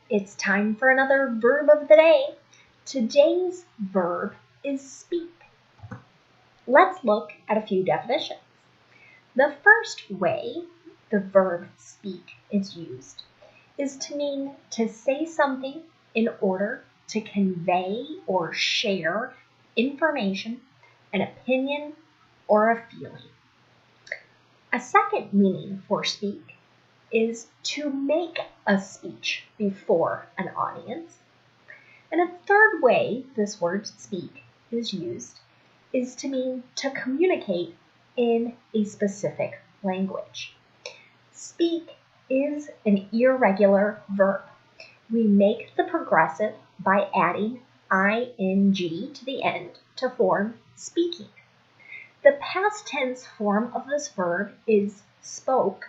It's time for another verb of the day. Today's verb is speak. Let's look at a few definitions. The first way the verb speak is used is to mean to say something in order to convey or share information, an opinion, or a feeling. A second meaning for speak is to make a speech before an audience. And a third way this word speak is used is to mean to communicate in a specific language. Speak is an irregular verb. We make the progressive by adding ing to the end to form speaking. The past tense form of this verb is spoke,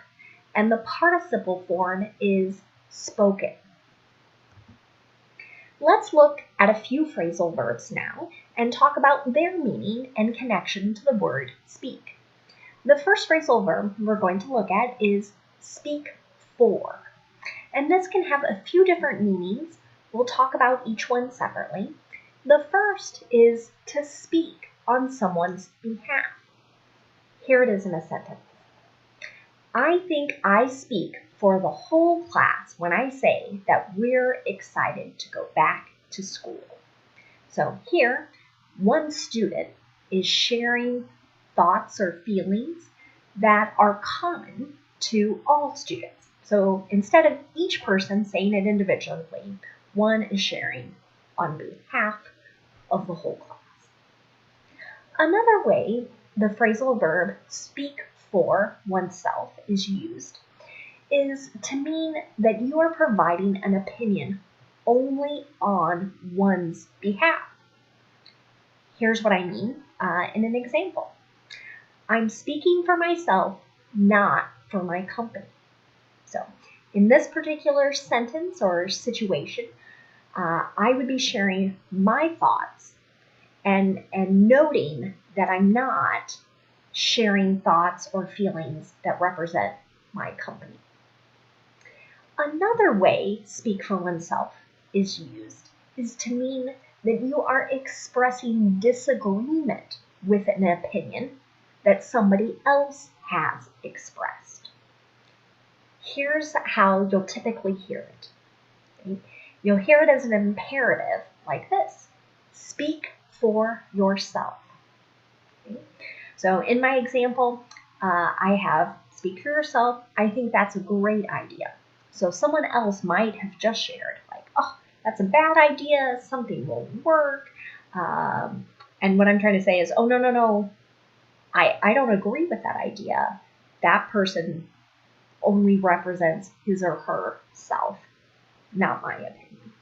and the participle form is spoken. Let's look at a few phrasal verbs now and talk about their meaning and connection to the word speak. The first phrasal verb we're going to look at is speak for. And this can have a few different meanings. We'll talk about each one separately. The first is to speak on someone's behalf. Here it is in a sentence. I think I speak for the whole class when I say that we're excited to go back to school. So here, one student is sharing thoughts or feelings that are common to all students. So instead of each person saying it individually, one is sharing on behalf of the whole class. Another way the phrasal verb speak for oneself is used is to mean that you are providing an opinion only on one's behalf. Here's what I mean in an example. I'm speaking for myself, not for my company. So in this particular sentence or situation, I would be sharing my thoughts and noting that I'm not sharing thoughts or feelings that represent my company. Another way speak for oneself is used is to mean that you are expressing disagreement with an opinion that somebody else has expressed. Here's how you'll typically hear it. Okay? You'll hear it as an imperative like this: speak for yourself. Okay? So in my example, I have speak for yourself. I think that's a great idea. So someone else might have just shared like, oh, that's a bad idea, something won't work. And what I'm trying to say is, oh, no, I don't agree with that idea. That person only represents his or her self, not my opinion.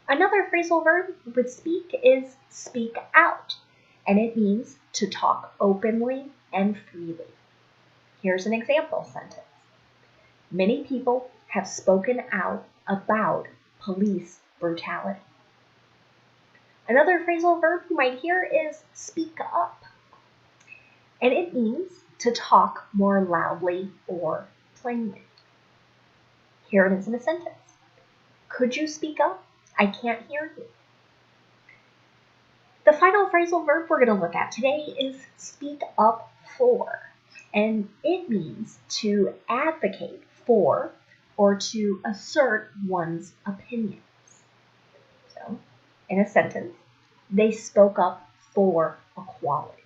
Another phrasal verb with speak is speak out, and it means to talk openly and freely. Here's an example sentence. Many people have spoken out about police brutality. Another phrasal verb you might hear is speak up, and it means to talk more loudly or plainly. Here it is in a sentence. Could you speak up? I can't hear you. The final phrasal verb we're going to look at today is speak up for, and it means to advocate for or to assert one's opinions. So, in a sentence, they spoke up for equality.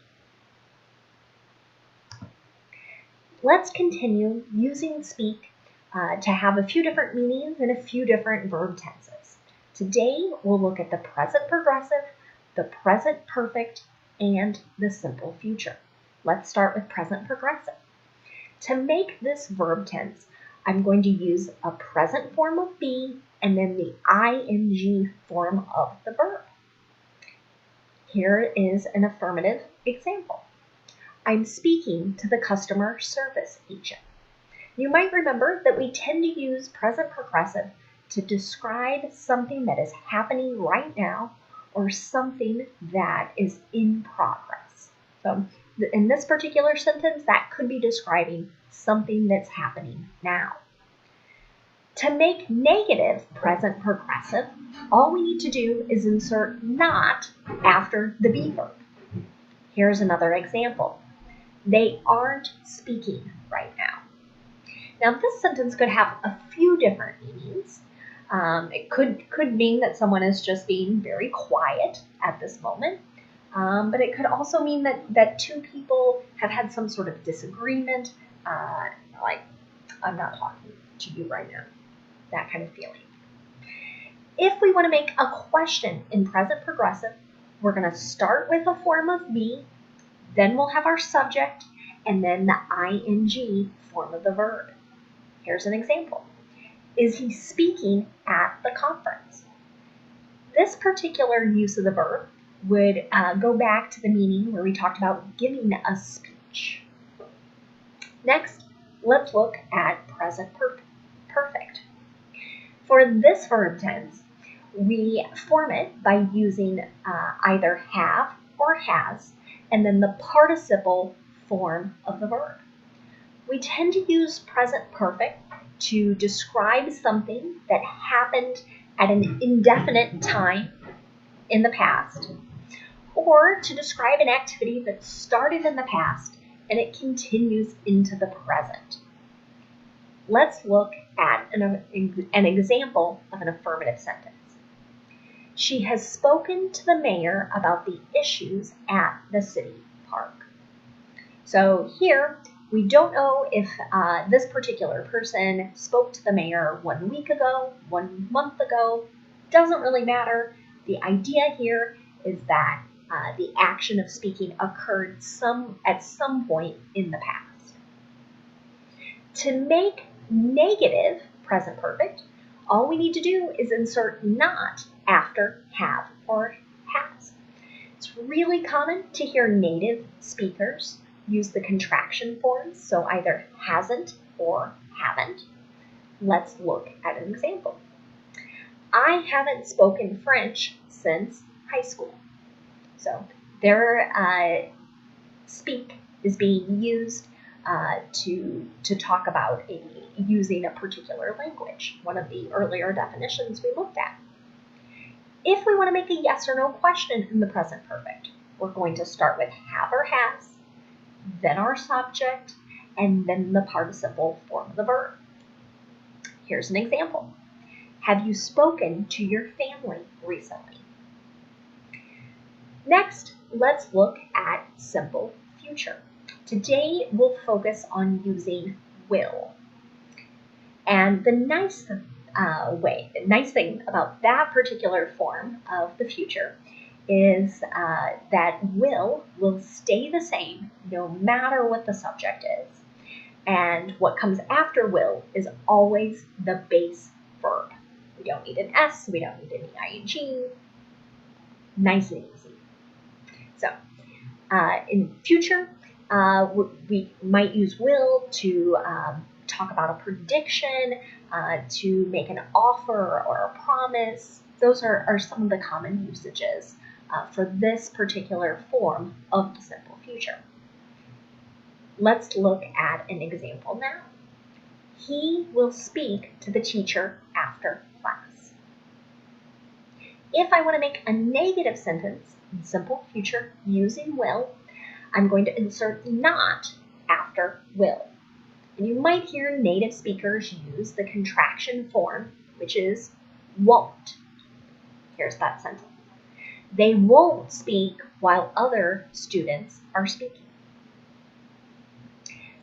Let's continue using speak to have a few different meanings and a few different verb tenses. Today, we'll look at the present progressive, the present perfect, and the simple future. Let's start with present progressive. To make this verb tense, I'm going to use a present form of be and then the ing form of the verb. Here is an affirmative example. I'm speaking to the customer service agent. You might remember that we tend to use present progressive to describe something that is happening right now or something that is in progress. So in this particular sentence, that could be describing something that's happening now. To make negative present progressive, all we need to do is insert not after the be verb. Here's another example. They aren't speaking right now. Now, this sentence could have a few different meanings. It could mean that someone is just being very quiet at this moment, but it could also mean that two people have had some sort of disagreement, like, I'm not talking to you right now, that kind of feeling. If we want to make a question in present progressive, we're going to start with a form of be, then we'll have our subject, and then the ing form of the verb. Here's an example. Is he speaking at the conference? This particular use of the verb would go back to the meaning where we talked about giving a speech. Next, let's look at present perfect. For this verb tense, we form it by using either have or has, and then the participle form of the verb. We tend to use present perfect to describe something that happened at an indefinite time in the past, or to describe an activity that started in the past and it continues into the present. Let's look at an example of an affirmative sentence. She has spoken to the mayor about the issues at the city park. So here, we don't know if this particular person spoke to the mayor 1 week ago, 1 month ago. Doesn't really matter. The idea here is that the action of speaking occurred at some point in the past. To make negative present perfect, all we need to do is insert not after have or has. It's really common to hear native speakers use the contraction forms, so either hasn't or haven't. Let's look at an example. I haven't spoken French since high school. So their speak is being used to talk about using a particular language, one of the earlier definitions we looked at. If we want to make a yes or no question in the present perfect, we're going to start with have or has, then our subject, and then the participle form of the verb. Here's an example. Have you spoken to your family recently? Next, let's look at simple future. Today, we'll focus on using will. And the nice thing about that particular form of the future is that will stay the same no matter what the subject is. And what comes after will is always the base verb. We don't need an S, we don't need any ing. Nice and easy. So in future, we might use will to talk about a prediction, to make an offer or a promise. Those are some of the common usages for this particular form of the simple future. Let's look at an example now. He will speak to the teacher after class. If I want to make a negative sentence in simple future using will, I'm going to insert not after will. And you might hear native speakers use the contraction form, which is won't. Here's that sentence. They won't speak while other students are speaking.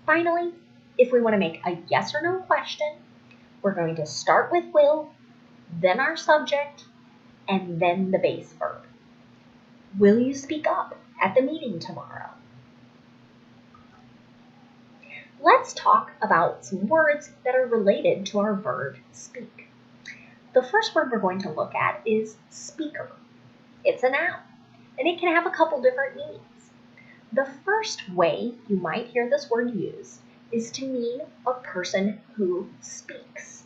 Finally, if we want to make a yes or no question, we're going to start with will, then our subject, and then the base verb. Will you speak up at the meeting tomorrow? Let's talk about some words that are related to our verb speak. The first word we're going to look at is speaker. It's a noun, and it can have a couple different meanings. The first way you might hear this word used is to mean a person who speaks.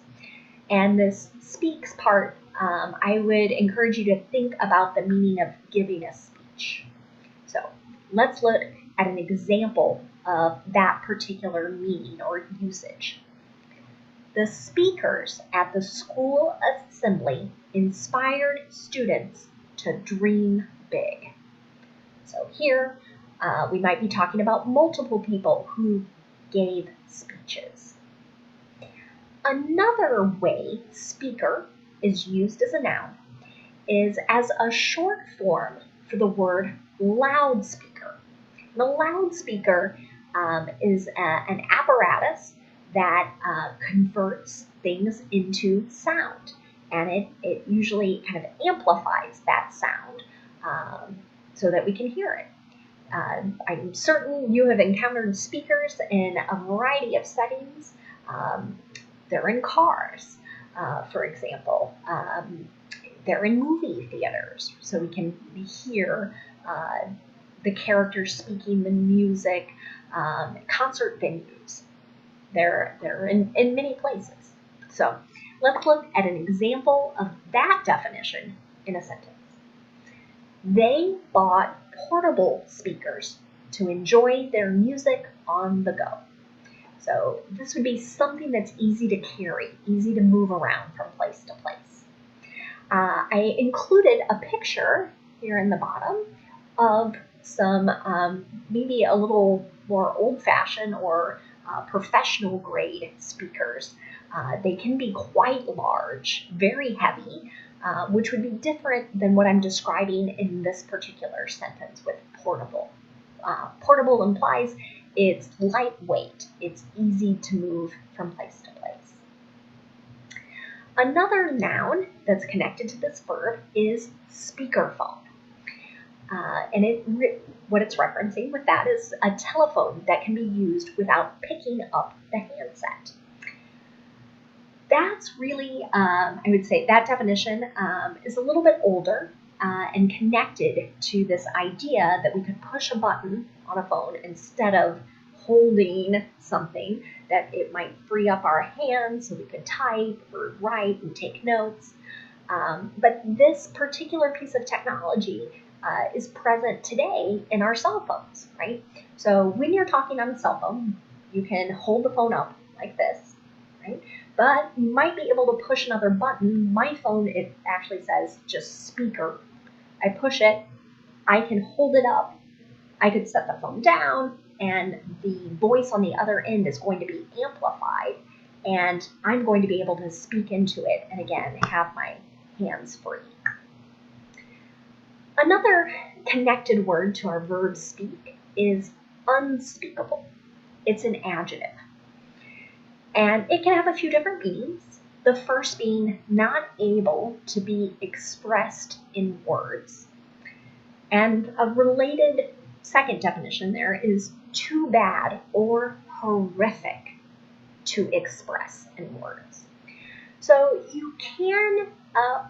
And this speaks part, I would encourage you to think about the meaning of giving a speech. So let's look at an example of that particular meaning or usage. The speakers at the school assembly inspired students to dream big. So here we might be talking about multiple people who gave speeches. Another way speaker is used as a noun is as a short form for the word loudspeaker. The loudspeaker is an apparatus that converts things into sound, and it usually kind of amplifies that sound so that we can hear it. I'm certain you have encountered speakers in a variety of settings. They're in cars, for example. They're in movie theaters, so we can hear the characters speaking, the music, concert venues. They're in many places. So let's look at an example of that definition in a sentence. They bought portable speakers to enjoy their music on the go. So this would be something that's easy to carry, easy to move around from place to place. I included a picture here in the bottom of some maybe a little more old-fashioned or professional grade speakers. They can be quite large, very heavy, which would be different than what I'm describing in this particular sentence with portable. Portable implies it's lightweight, it's easy to move from place to place. Another noun that's connected to this verb is speakerphone. And what it's referencing with that is a telephone that can be used without picking up the handset. That's really, I would say that definition is a little bit older and connected to this idea that we could push a button on a phone instead of holding something, that it might free up our hands so we could type or write and take notes. But this particular piece of technology is present today in our cell phones, right? So when you're talking on a cell phone, you can hold the phone up like this, right? But you might be able to push another button. My phone, it actually says just speaker. I push it, I can hold it up, I could set the phone down, and the voice on the other end is going to be amplified, and I'm going to be able to speak into it and again have my hands free. Another connected word to our verb speak is unspeakable. It's an adjective. And it can have a few different meanings. The first being not able to be expressed in words. And a related second definition there is too bad or horrific to express in words. So you can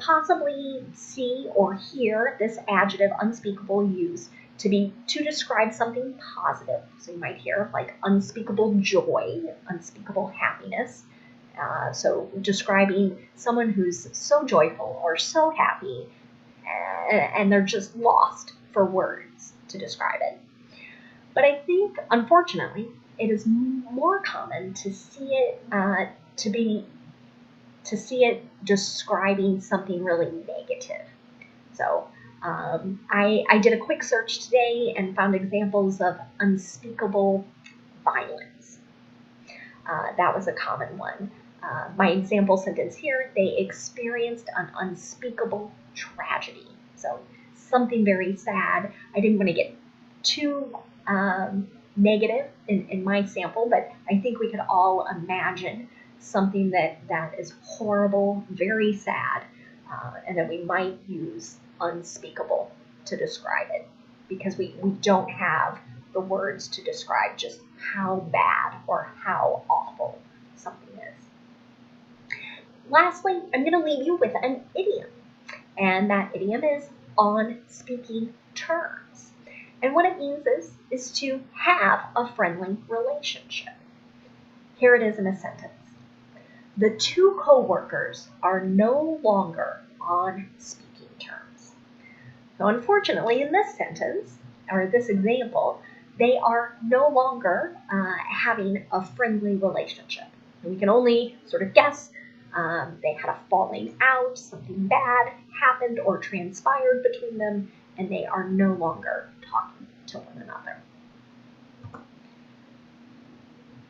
possibly see or hear this adjective unspeakable used to describe something positive. So you might hear like unspeakable joy, unspeakable happiness. So describing someone who's so joyful or so happy and they're just lost for words to describe it. But I think, unfortunately, it is more common to see it describing something really negative. So I did a quick search today and found examples of unspeakable violence. That was a common one. My example sentence here, they experienced an unspeakable tragedy. So something very sad. I didn't want to get too negative in my sample, but I think we could all imagine something that is horrible, very sad, and then we might use unspeakable to describe it because we don't have the words to describe just how bad or how awful something is. Lastly, I'm going to leave you with an idiom, and that idiom is on speaking terms. And what it means is to have a friendly relationship. Here it is in a sentence. The two co-workers are no longer on speaking terms. So unfortunately, in this sentence, or this example, they are no longer having a friendly relationship. We can only sort of guess. They had a falling out, something bad happened or transpired between them, and they are no longer talking to one another.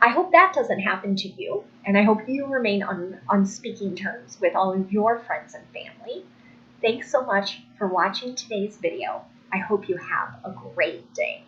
I hope that doesn't happen to you, and I hope you remain on speaking terms with all of your friends and family. Thanks so much for watching today's video. I hope you have a great day.